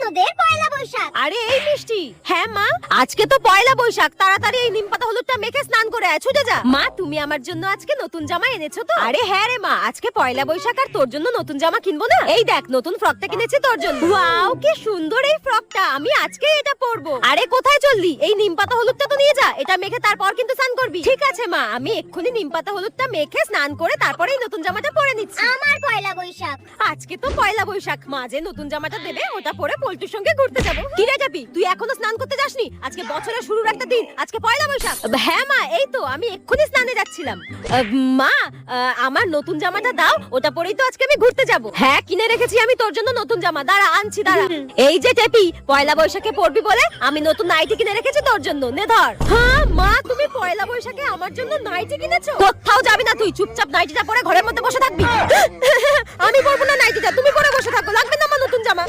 তোদের পয়লা বৈশাখ। আরে এই মিষ্টি, হ্যাঁ মা, আজকে তো পয়লা বৈশাখ, তাড়াতাড়ি এই নিমপাতা হলুদটা মেখে স্নান করে আয়, ছুটে যা। মা, তুমি আমার জন্য আজকে নতুন জামা এনেছো তো? আরে হ্যাঁ রে মা, আজকে পয়লা বৈশাখ আর তোর জন্য নতুন জামা কিনবো না? এই দেখ, নতুন ফ্রকটা কিনেছি তোর জন্য। ওয়াও, কি সুন্দর এই ফ্রকটা, আমি আজকে এটা পরবো। আরে কোথায় চললি? এই নিমপাতা হলুদটা তো নিয়ে যা, এটা মেখে তারপর কিন্তু স্নান করবি। ঠিক আছে মা, আমি এক্ষুনি নিমপাতা হলুদটা মেখে স্নান করে তারপরেই নতুন জামাটা পরে নিচ্ছি। আমার পয়লা বৈশাখ। আজকে তো পয়লা বৈশাখ, মা যে নতুন জামাটা দেবে ওটা পরে পল্টুর সঙ্গে ঘুরতে যাবো। কি রে যাবি? তুই এখনো স্নান করতে যাসনি? আজকে বছরের শুরুর একটা দিন, আজকে পয়লা বৈশাখ। হ্যাঁ মা, এই তো আমি এক্ষুনি স্নানে যাচ্ছিলাম। মা, আমার নতুন জামাটা দাও, ওটা পরেই তো আজকে আমি ঘুরতে যাব। হ্যাঁ, কিনে রেখেছি আমি তোর জন্য নতুন জামা, দাঁড়া আনছি, দাঁড়া। এই যে টেপি, পয়লা বৈশাখে পরবি বলে আমি নতুন নাইটি কিনে রেখেছি তোর জন্য, নে ধর। হ্যাঁ মা, তুমি পয়লা বৈশাখে আমার জন্য নাইটি কিনেছো? কোথাও যাবি না তুই, চুপচাপ নাইটিটা পরে ঘরের মধ্যে বসে থাকবি। আমি পরবো না নাইটিটা, তুমি পরে বসে থাকো, লাগবে না আমার নতুন জামা।